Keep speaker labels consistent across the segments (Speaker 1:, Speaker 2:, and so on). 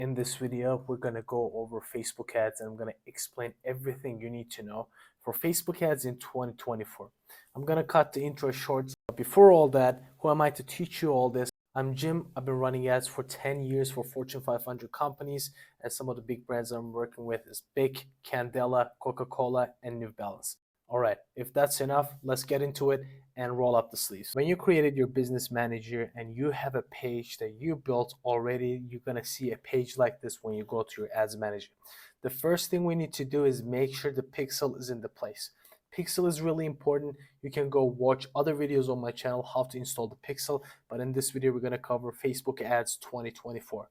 Speaker 1: In this video, we're going to go over Facebook ads and I'm going to explain everything you need to know for Facebook ads in 2024. I'm going to cut the intro short. But before all that, who am I to teach you all this? I'm Jim. I've been running ads for 10 years for Fortune 500 companies, and some of the big brands I'm working with is Bic, Candela, Coca-Cola, and New Balance. All right, if that's enough, let's get into it and roll up the sleeves. When you created your business manager and you have a page that you built already, you're gonna see a page like this when you go to your ads manager. The first thing we need to do is make sure the pixel is in the place. Pixel is really important. You can go watch other videos on my channel how to install the pixel, but in this video we're gonna cover Facebook ads 2024.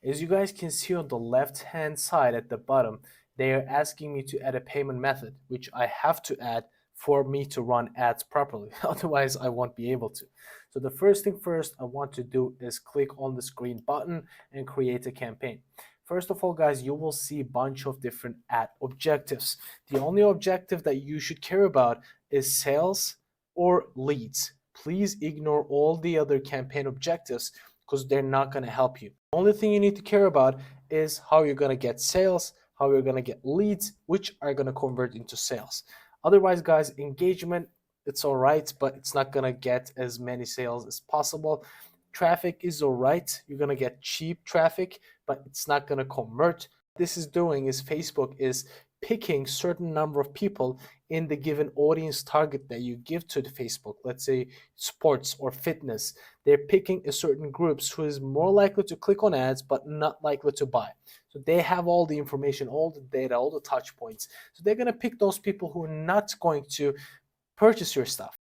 Speaker 1: As you guys can see on the left hand side at the bottom, they are asking me to add a payment method, which I have to add for me to run ads properly. Otherwise, I won't be able to. So the first thing first I want to do is click on this green button and create a campaign. First of all, guys, you will see a bunch of different ad objectives. The only objective that you should care about is sales or leads. Please ignore all the other campaign objectives because they're not going to help you. The only thing you need to care about is how you're going to get sales, how you're going to get leads, which are going to convert into sales. Otherwise, guys, engagement, it's all right, but it's not going to get as many sales as possible. Traffic is all right. You're going to get cheap traffic, but it's not going to convert. What this is doing is Facebook is picking certain number of people in the given audience target that you give to the Facebook. Let's say sports or fitness. They're picking a certain groups who is more likely to click on ads but not likely to buy. So they have all the information, all the data, all the touch points. So they're going to pick those people who are not going to purchase your stuff.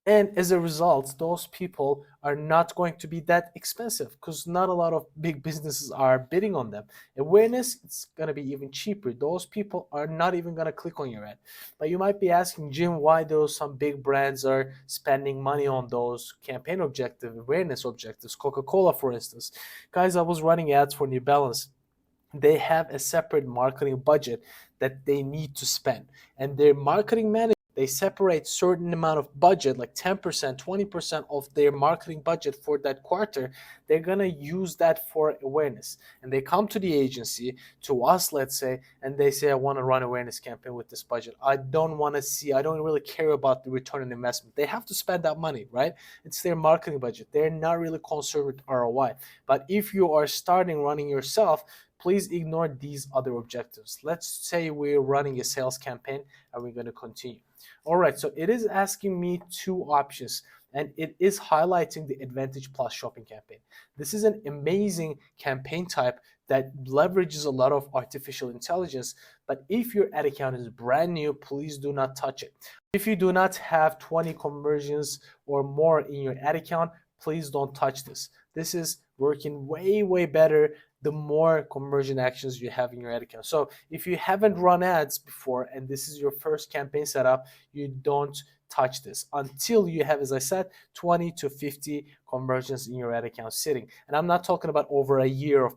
Speaker 1: And as a result, those people are not going to be that expensive because not a lot of big businesses are bidding on them. Awareness, it's going to be even cheaper. Those people are not even going to click on your ad. But you might be asking, Jim, why those some big brands are spending money on those campaign objective, awareness objectives, Coca-Cola, for instance. Guys, I was running ads for New Balance. They have a separate marketing budget that they need to spend. And their marketing manager, they separate certain amount of budget, like 10%, 20% of their marketing budget for that quarter. They're going to use that for awareness. And they come to the agency, to us, let's say, and they say, I want to run awareness campaign with this budget. I don't really care about the return on investment. They have to spend that money, right? It's their marketing budget. They're not really concerned with ROI. But if you are starting running yourself, please ignore these other objectives. Let's say we're running a sales campaign and we're going to continue. All right, so it is asking me two options and it is highlighting the Advantage Plus shopping campaign. This is an amazing campaign type that leverages a lot of artificial intelligence, but if your ad account is brand new, please do not touch it. If you do not have 20 conversions or more in your ad account, please don't touch this. This is working way better the more conversion actions you have in your ad account. So if you haven't run ads before and this is your first campaign setup, you don't touch this until you have, as I said, 20 to 50 conversions in your ad account sitting. And I'm not talking about over a year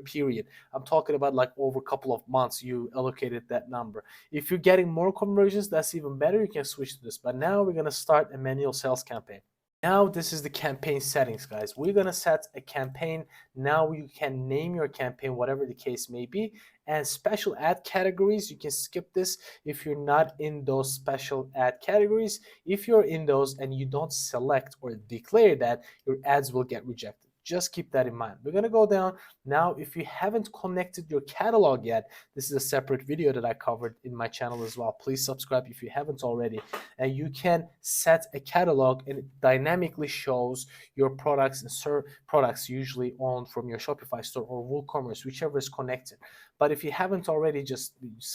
Speaker 1: period. I'm talking about like over a couple of months you allocated that number. If you're getting more conversions, that's even better. You can switch to this. But now we're going to start a manual sales campaign. Now this is the campaign settings, guys. We're going to set a campaign. Now you can name your campaign, whatever the case may be. And special ad categories, you can skip this if you're not in those special ad categories. If you're in those and you don't select or declare that, your ads will get rejected. Just keep that in mind. We're going to go down. Now, if you haven't connected your catalog yet, this is a separate video that I covered in my channel as well. Please subscribe if you haven't already. And you can set a catalog and it dynamically shows your products and products usually on from your Shopify store or WooCommerce, whichever is connected. But if you haven't already,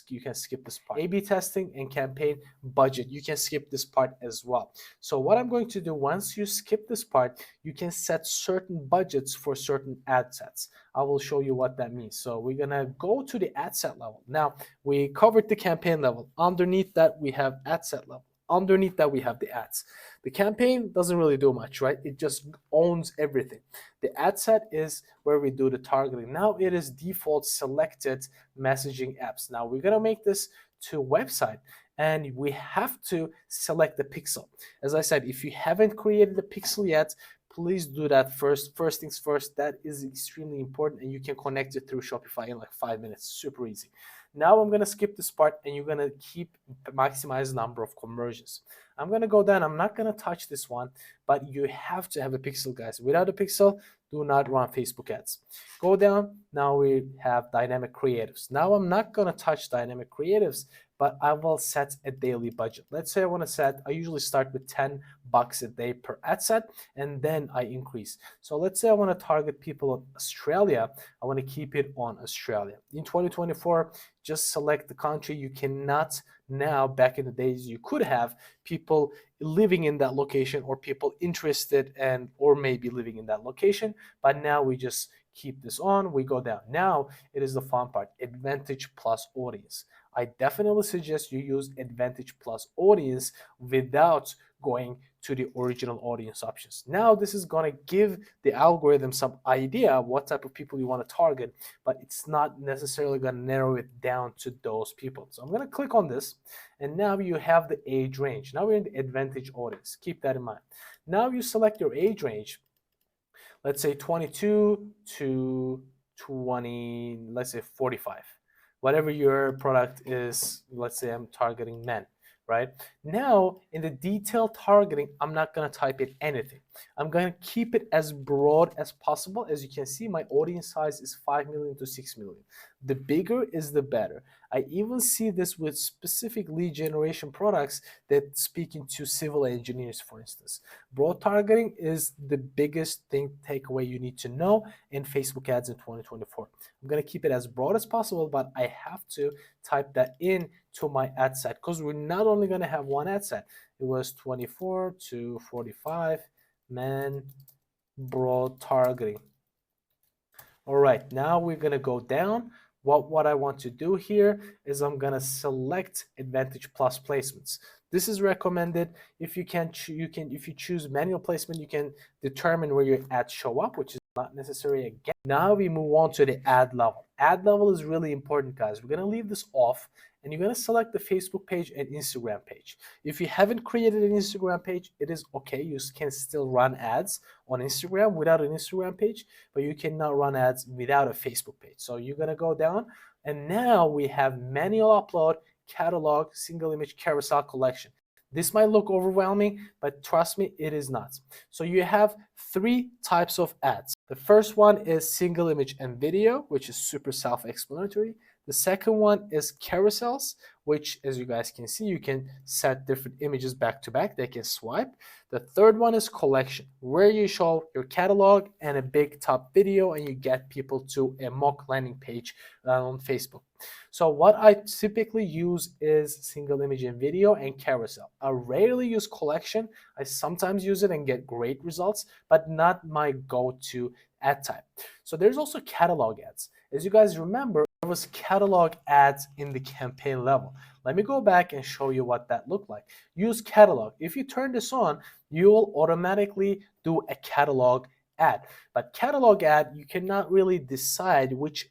Speaker 1: you can skip this part. A/B testing and campaign budget, you can skip this part as well. So what I'm going to do, once you skip this part, you can set certain budgets for certain ad sets. I will show you what that means. So we're gonna go to the ad set level. Now we covered the campaign level. Underneath that we have ad set level. Underneath that we have the ads. The campaign doesn't really do much, right? It just owns everything. The ad set is where we do the targeting. Now it is default selected messaging apps. Now we're gonna make this to website and we have to select the pixel. As I said, if you haven't created the pixel yet, please do that first. First things first, that is extremely important, and you can connect it through Shopify in like 5 minutes. Super easy. Now I'm gonna skip this part, and you're gonna keep maximize number of conversions. I'm gonna go down. I'm not gonna touch this one, but you have to have a pixel, guys. Without a pixel, do not run Facebook ads. Go down. Now we have dynamic creatives. Now I'm not gonna touch dynamic creatives, but I will set a daily budget. Let's say I want to set, I usually start with $10 a day per ad set, and then I increase. So let's say I want to target people in Australia. I want to keep it on Australia. In 2024, just select the country. You cannot now, back in the days, you could have people living in that location or people interested and or maybe living in that location, but now we just keep this on. We go down. Now it is the fun part, Advantage Plus Audience. I definitely suggest you use Advantage Plus Audience without going to the original audience options. Now this is going to give the algorithm some idea of what type of people you want to target, but it's not necessarily going to narrow it down to those people. So I'm going to click on this, and now you have the age range. Now we're in the Advantage Audience. Keep that in mind. Now you select your age range. Let's say 22 to 20, let's say 45. Whatever your product is, let's say I'm targeting men, right? Now, in the detailed targeting, I'm not gonna type in anything. I'm gonna keep it as broad as possible. As you can see, my audience size is 5 million to 6 million. The bigger is the better. I even see this with specific lead generation products that speaking to civil engineers, for instance. Broad targeting is the biggest takeaway you need to know in Facebook ads in 2024. I'm going to keep it as broad as possible, but I have to type that in to my ad set because we're not only going to have one ad set. It was 24 to 45 men, broad targeting. All right, now we're going to go down. What I want to do here is I'm gonna select Advantage Plus placements. This is recommended. If you if you choose manual placement, you can determine where your ads show up, which is not necessary again. Now we move on to the ad level. Ad level is really important, guys. We're gonna leave this off, and you're gonna select the Facebook page and Instagram page. If you haven't created an Instagram page, it is okay. You can still run ads on Instagram without an Instagram page, but you cannot run ads without a Facebook page. So you're gonna go down, and now we have manual upload, catalog, single image, carousel, collection. This might look overwhelming, but trust me, it is not. So you have 3 types of ads. The first one is single image and video, which is super self-explanatory. The second one is carousels, which, as you guys can see, you can set different images back to back. They can swipe. The third one is collection, where you show your catalog and a big top video, and you get people to a mock landing page on Facebook. So what I typically use is single image and video and carousel. I rarely use collection. I sometimes use it and get great results, but not my go-to ad type. So there's also catalog ads. As you guys remember, there was catalog ads in the campaign level. Let me go back and show you what that looked like. Use catalog. If you turn this on, you will automatically do a catalog ad. But catalog ad, you cannot really decide which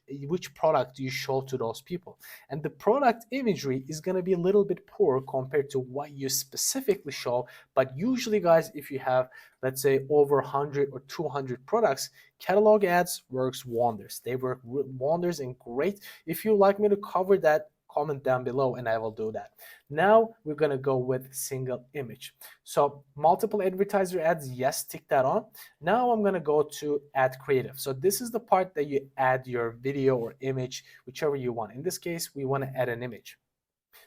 Speaker 1: product you show to those people. And the product imagery is going to be a little bit poor compared to what you specifically show. But usually, guys, if you have, let's say, over 100 or 200 products, catalog ads works wonders. They work wonders and great. If you like me to cover that, comment down below and I will do that. Now we're going to go with single image. So multiple advertiser ads, yes, tick that on. Now I'm going to go to add creative. So this is the part that you add your video or image, whichever you want. In this case, we want to add an image.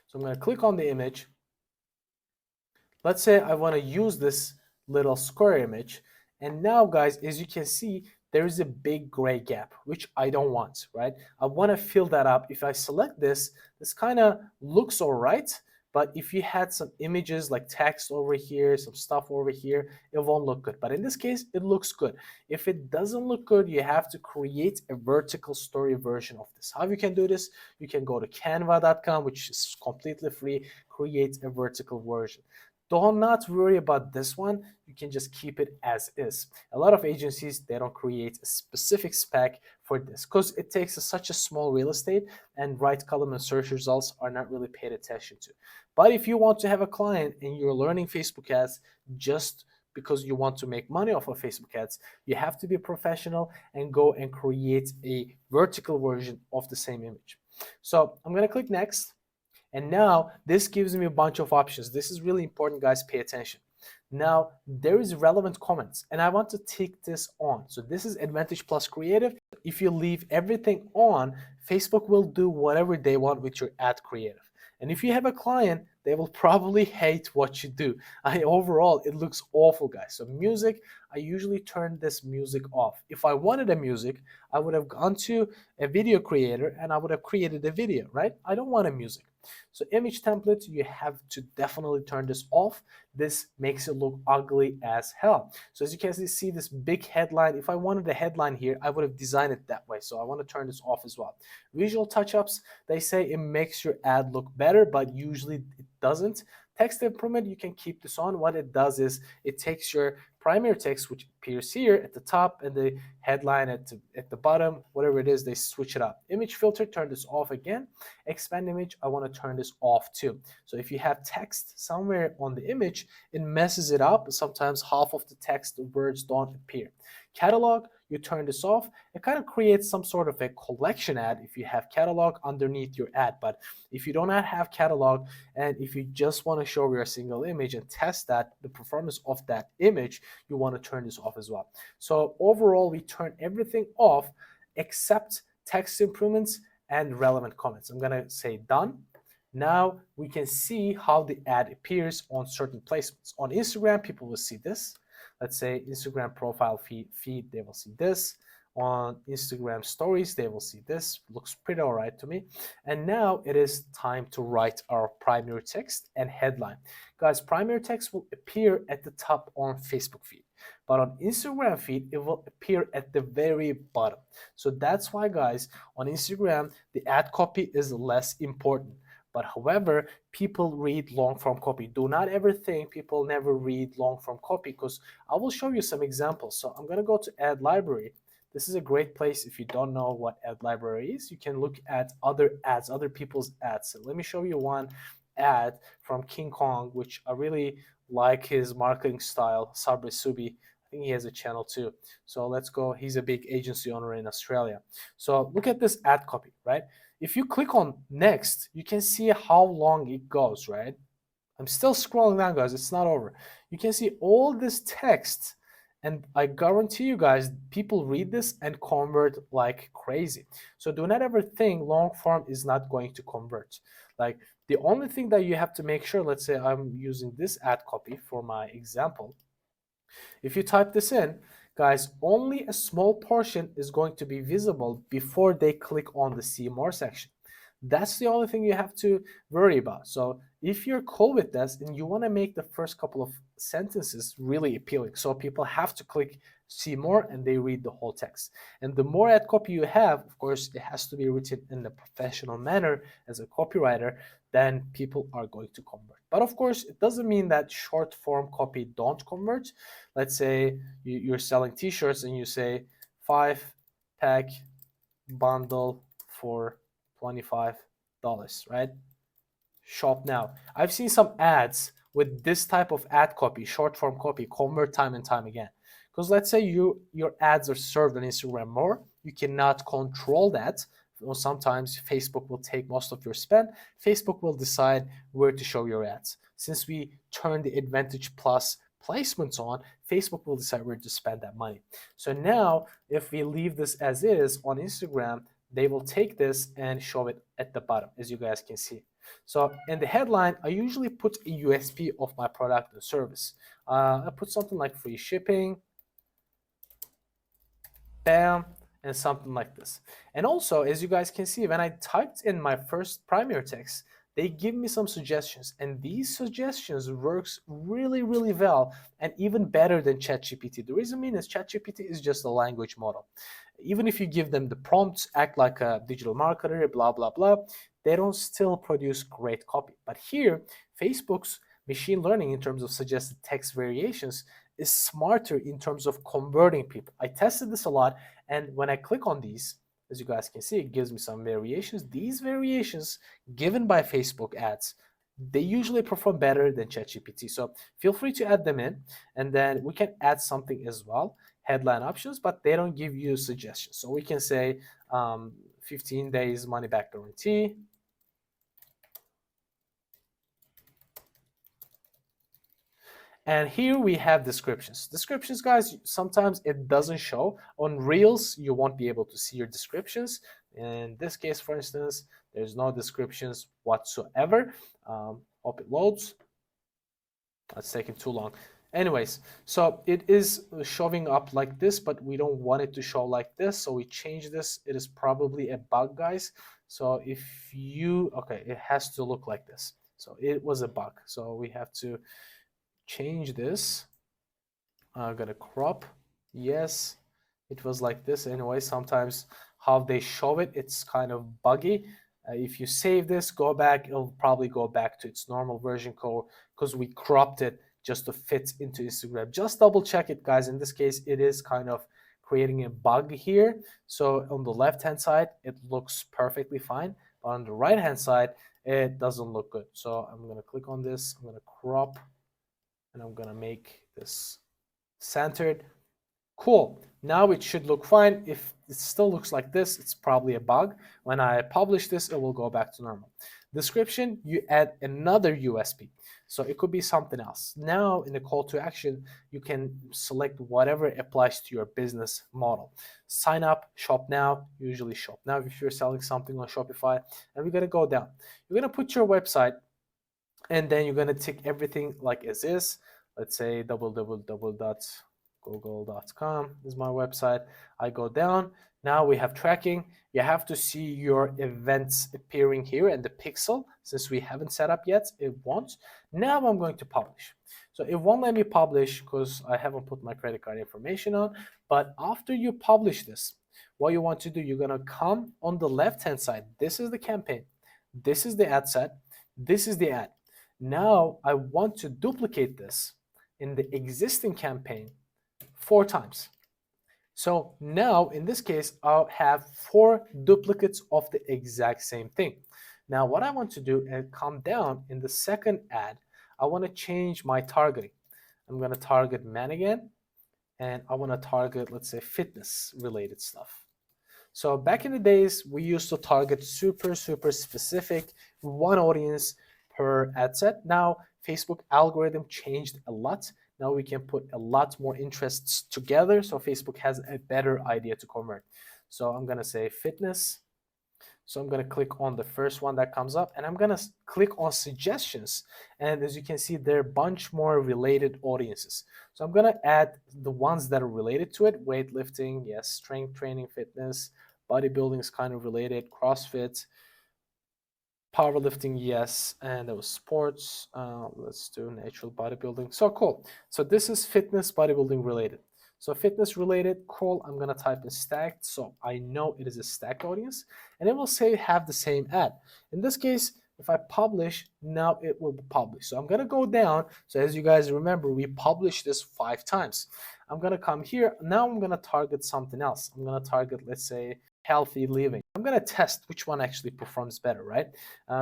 Speaker 1: So I'm going to click on the image. Let's say I want to use this little square image. And now, guys, as you can see, there is a big gray gap, which I don't want, right? I want to fill that up. If I select this, this kind of looks all right. But if you had some images like text over here, some stuff over here, it won't look good. But in this case, it looks good. If it doesn't look good, you have to create a vertical story version of this. How you can do this? You can go to canva.com, which is completely free, create a vertical version. Do not worry about this one. You can just keep it as is. A lot of agencies, they don't create a specific spec for this because it takes such a small real estate and right column and search results are not really paid attention to. But if you want to have a client and you're learning Facebook ads, just because you want to make money off of Facebook ads, you have to be professional and go and create a vertical version of the same image. So I'm going to click next. And now this gives me a bunch of options. This is really important, guys. Pay attention. Now there is relevant comments and I want to tick this on. So this is Advantage Plus Creative. If you leave everything on, Facebook will do whatever they want with your ad creative. And if you have a client, they will probably hate what you do. Overall, it looks awful, guys. So music, I usually turn this music off. If I wanted a music, I would have gone to a video creator and I would have created a video, right? I don't want a music. So image template, you have to definitely turn this off. This makes it look ugly as hell. So as you can see this big headline. If I wanted a headline here, I would have designed it that way. So I want to turn this off as well. Visual touch-ups, they say it makes your ad look better, but usually it doesn't. Text improvement, you can keep this on. What it does is it takes your primary text, which appears here at the top, and the headline at the bottom, whatever it is, they switch it up. Image filter, turn this off again. Expand image, I want to turn this off too. So if you have text somewhere on the image, it messes it up. Sometimes half of the text, the words don't appear. Catalog, you turn this off. It kind of creates some sort of a collection ad if you have catalog underneath your ad. But if you don't have catalog, and if you just want to show your single image and test that, the performance of that image, you want to turn this off as well. So overall, we turn everything off except text improvements and relevant comments. I'm going to say done. Now we can see how the ad appears on certain placements. On Instagram, people will see this. Let's say Instagram profile feed, they will see this. On Instagram stories, they will see this. Looks pretty all right to me. And now it is time to write our primary text and headline. Guys, primary text will appear at the top on Facebook feed, but on Instagram feed, it will appear at the very bottom. So that's why, guys, on Instagram, the ad copy is less important. But however, people read long form copy. Do not ever think people never read long form copy, because I will show you some examples. So I'm going to go to Ad Library. This is a great place. If you don't know what Ad Library is, you can look at other ads, other people's ads. So let me show you one ad from King Kong, which I really like his marketing style. Sabri Subi, I think he has a channel too. So let's go. He's a big agency owner in Australia. So look at this ad copy, right? If you click on next, you can see how long it goes, right? I'm still scrolling down, guys. It's not over. You can see all this text, and I guarantee you guys, people read this and convert like crazy. So do not ever think long form is not going to convert. Like, the only thing that you have to make sure, let's say I'm using this ad copy for my example. If you type this in, guys, only a small portion is going to be visible before they click on the see more section. That's the only thing you have to worry about. So if you're cool with this and you want to make the first couple of sentences really appealing, so people have to click see more and they read the whole text. And the more ad copy you have, of course, it has to be written in a professional manner as a copywriter, then people are going to convert. But of course, it doesn't mean that short form copy don't convert. Let's say you're selling t-shirts and you say 5-pack bundle for $25, right? Shop now. I've seen some ads with this type of ad copy, short form copy, convert time and time again. Because let's say your ads are served on Instagram more, you cannot control that. Or sometimes Facebook will take most of your spend. Facebook will decide where to show your ads. Since we turn the Advantage Plus placements on, Facebook will decide where to spend that money. So now, if we leave this as is on Instagram, they will take this and show it at the bottom, as you guys can see. So in the headline, I usually put a USP of my product and service. I put something like free shipping, bam, and something like this. And also, as you guys can see, when I typed in my first primary text, they give me some suggestions, and these suggestions works really, really well, and even better than ChatGPT. The reason being is ChatGPT is just a language model. Even if you give them the prompts, act like a digital marketer, blah, blah, blah, they don't still produce great copy. But here, Facebook's machine learning in terms of suggested text variations is smarter in terms of converting people. I tested this a lot, and when I click on these, as you guys can see, it gives me some variations. These variations given by Facebook ads they usually perform better than ChatGPT. So feel free to add them in, and then we can add something as well, headline options, but they don't give you suggestions. So we can say 15 days money back guarantee. And here we have descriptions. Descriptions, guys, sometimes it doesn't show. On Reels, you won't be able to see your descriptions. In this case, for instance, there's no descriptions whatsoever. Hope it loads. That's taking too long. Anyways, so it is showing up like this, but we don't want it to show like this. So we change this. It is probably a bug, guys. So if you, okay, it has to look like this. So it was a bug. So we have to change this. I'm gonna crop. Yes, it was like this anyway. Sometimes how they show it, it's kind of buggy. If you save this, go back, it'll probably go back to its normal version code because we cropped it just to fit into Instagram. Just double check it, guys. In this case, it is kind of creating a bug here. So on the left hand side, it looks perfectly fine, but on the right hand side, it doesn't look good. So I'm gonna click on this. I'm gonna crop, and I'm gonna make this centered. Cool. Now it should look fine. If it still looks like this, it's probably a bug. When I publish this, it will go back to normal. Description, you add another USP. So it could be something else. Now in the call to action, you can select whatever applies to your business model. Sign up, shop now, usually shop now if you're selling something on Shopify. And we're gonna go down. You're gonna put your website, and then you're gonna tick everything like as is. Let's say www.google.com is my website. I go down. Now we have tracking. You have to see your events appearing here and the pixel. Since we haven't set up yet, it won't. Now I'm going to publish. So it won't let me publish because I haven't put my credit card information on. But after you publish this, what you want to do, you're gonna come on the left-hand side. This is the campaign. This is the ad set. This is the ad. Now I want to duplicate this in the existing campaign 4 times. So now in this case, I'll have 4 duplicates of the exact same thing. Now what I want to do is come down in the second ad. I want to change my targeting. I'm going to target men again, and I want to target, let's say, fitness related stuff. So back in the days, we used to target super specific, one audience per ad set. Now Facebook algorithm changed a lot. Now we can put a lot more interests together, so Facebook has a better idea to convert. So I'm gonna say fitness. So I'm gonna click on the first one that comes up, and I'm gonna click on suggestions. And as you can see, there are a bunch more related audiences. So I'm gonna add the ones that are related to it. Weightlifting, yes. Strength training, fitness. Bodybuilding is kind of related. CrossFit. Powerlifting, yes, and there was sports. Let's do natural bodybuilding. So cool. So this is fitness bodybuilding related. So fitness related, cool. I'm gonna type in stacked, so I know it is a stacked audience, and it will say have the same ad. In this case, if I publish, now it will be published. So I'm gonna go down. So as you guys remember, we published this 5 times. I'm gonna come here. Now I'm gonna target something else. I'm gonna target, let's say, healthy living. I'm gonna test which one actually performs better, right?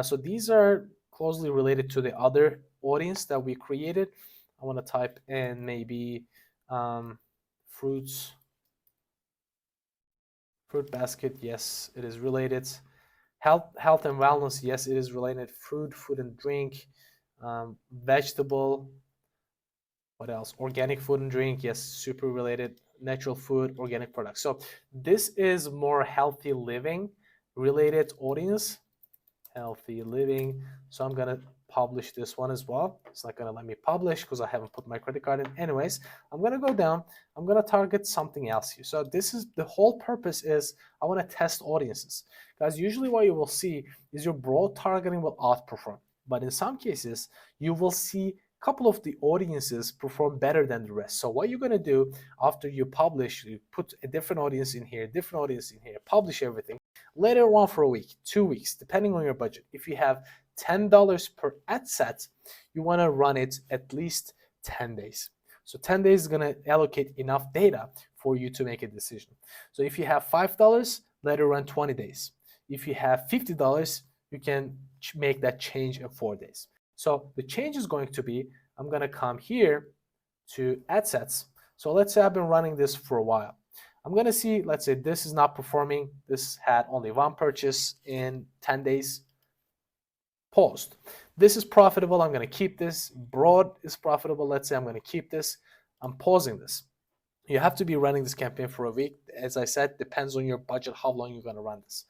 Speaker 1: So these are closely related to the other audience that we created. I want to type in maybe fruits, fruit basket. Yes, it is related. Health and wellness. Yes, it is related. Food and drink. Vegetable. What else? Organic food and drink. Yes, super related. Natural food, organic products. So this is more healthy living related audience. Healthy living. So I'm gonna publish this one as well. It's not gonna let me publish because I haven't put my credit card in. Anyways, I'm gonna go down. I'm gonna target something else here. So this is the whole purpose is I want to test audiences. Guys, usually what you will see is your broad targeting will outperform. But in some cases, you will see a couple of the audiences perform better than the rest. So what you're gonna do after you publish, you put a different audience in here, publish everything. Later on for a week, 2 weeks, depending on your budget. If you have $10 per ad set, you want to run it at least 10 days. So 10 days is going to allocate enough data for you to make a decision. So if you have $5, let it run 20 days. If you have $50, you can make that change in 4 days. So the change is going to be, I'm going to come here to ad sets. So let's say I've been running this for a while. I'm going to see, let's say this is not performing. This had only one purchase in 10 days. Paused. This is profitable. I'm going to keep this. Broad is profitable. Let's say I'm going to keep this. I'm pausing this. You have to be running this campaign for a week. As I said, depends on your budget, how long you're going to run this.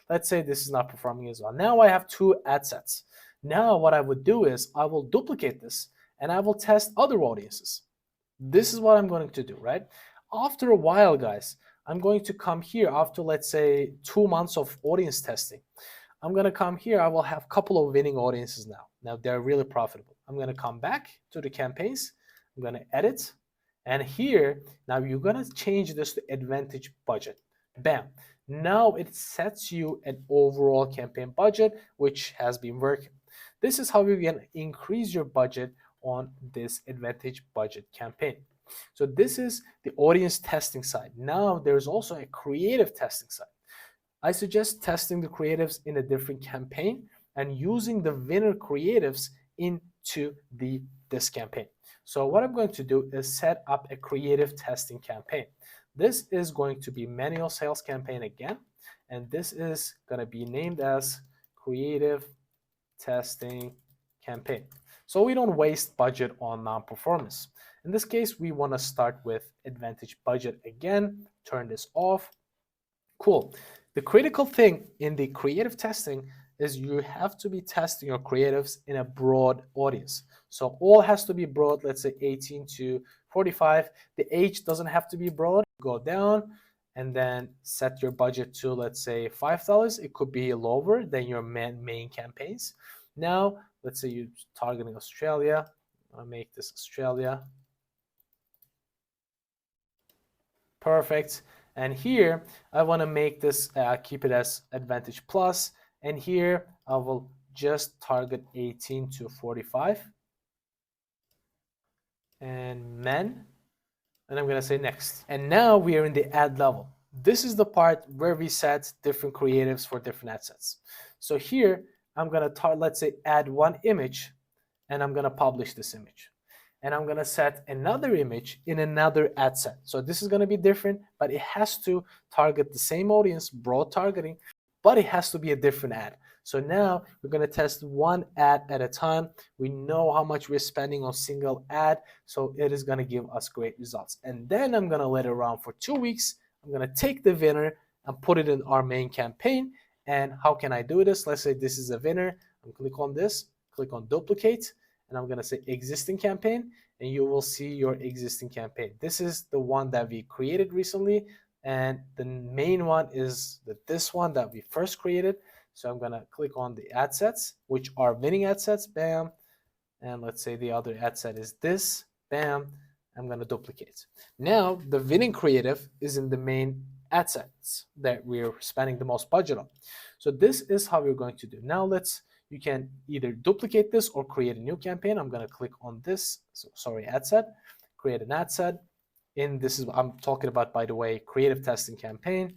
Speaker 1: Let's say this is not performing as well. Now I have two ad sets. Now what I would do is I will duplicate this and I will test other audiences. This is what I'm going to do, right? After a while, guys, I'm going to come here after, let's say, 2 months of audience testing. I'm going to come here. I will have a couple of winning audiences now. Now they're really profitable. I'm going to come back to the campaigns. I'm going to edit. And here, now you're going to change this to Advantage budget. Bam. Now it sets you an overall campaign budget, which has been working. This is how you can increase your budget on this Advantage budget campaign. So this is the audience testing side. Now there's also a creative testing side. I suggest testing the creatives in a different campaign and using the winner creatives into this campaign. So what I'm going to do is set up a creative testing campaign. This is going to be manual sales campaign again, and this is going to be named as creative testing campaign. So we don't waste budget on non-performance. In this case, we want to start with Advantage budget again, turn this off. Cool. The critical thing in the creative testing is you have to be testing your creatives in a broad audience. So all has to be broad, let's say 18 to 45. The age doesn't have to be broad. Go down and then set your budget to, let's say, $5. It could be lower than your main campaigns. Now, let's say you're targeting Australia. I'll make this Australia. Perfect. And here, I want to make this, keep it as Advantage Plus. And here, I will just target 18 to 45. And men. And I'm going to say next. And now we are in the ad level. This is the part where we set different creatives for different ad sets. So here, I'm going to, let's say, add one image. And I'm going to publish this image. And I'm going to set another image in another ad set. So this is going to be different, but it has to target the same audience, broad targeting, but it has to be a different ad. So now we're going to test one ad at a time. We know how much we're spending on single ad, so it is going to give us great results. And then I'm going to let it run for 2 weeks. I'm going to take the winner and put it in our main campaign. And how can I do this? Let's say this is a winner. I'm click on this, click on duplicate. And I'm going to say existing campaign, and you will see your existing campaign. This is the one that we created recently, and the main one is this one that we first created. So I'm going to click on the ad sets, which are winning ad sets, bam. And let's say the other ad set is this, bam. I'm going to duplicate. Now the winning creative is in the main ad sets that we're spending the most budget on. So this is how we're going to do. Now you can either duplicate this or create a new campaign. I'm going to click on this, ad set, create an ad set. This is what I'm talking about, by the way, creative testing campaign,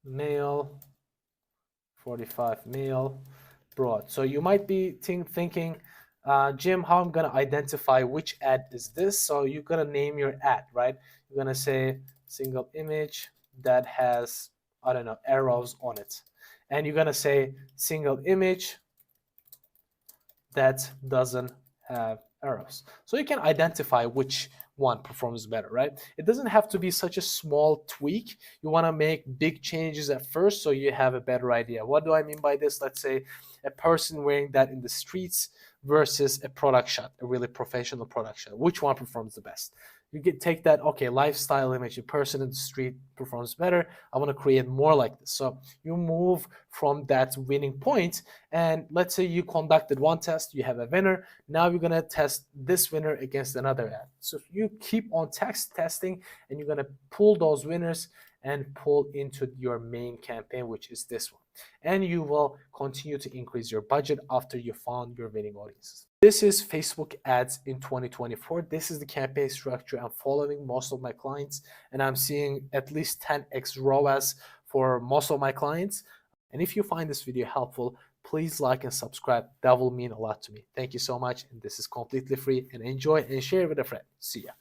Speaker 1: male, 45 male, broad. So you might be thinking, Jim, how I'm going to identify which ad is this? So you're going to name your ad, right? You're going to say single image that has, I don't know, arrows on it. And you're going to say single image that doesn't have arrows. So you can identify which one performs better, right? It doesn't have to be such a small tweak. You want to make big changes at first so you have a better idea. What do I mean by this? Let's say a person wearing that in the streets versus a product shot, a really professional product shot. Which one performs the best? You can take that, okay, lifestyle image, a person in the street performs better. I want to create more like this. So you move from that winning point, and let's say you conducted one test, you have a winner. Now you're going to test this winner against another ad. So you keep on testing, and you're going to pull those winners and pull into your main campaign, which is this one. And you will continue to increase your budget after you found your winning audiences. This is Facebook ads in 2024. This is the campaign structure I'm following most of my clients, and I'm seeing at least 10x ROAS for most of my clients. And if you find this video helpful, please like and subscribe. That will mean a lot to me. Thank you so much. And this is completely free. And enjoy and share with a friend. See ya.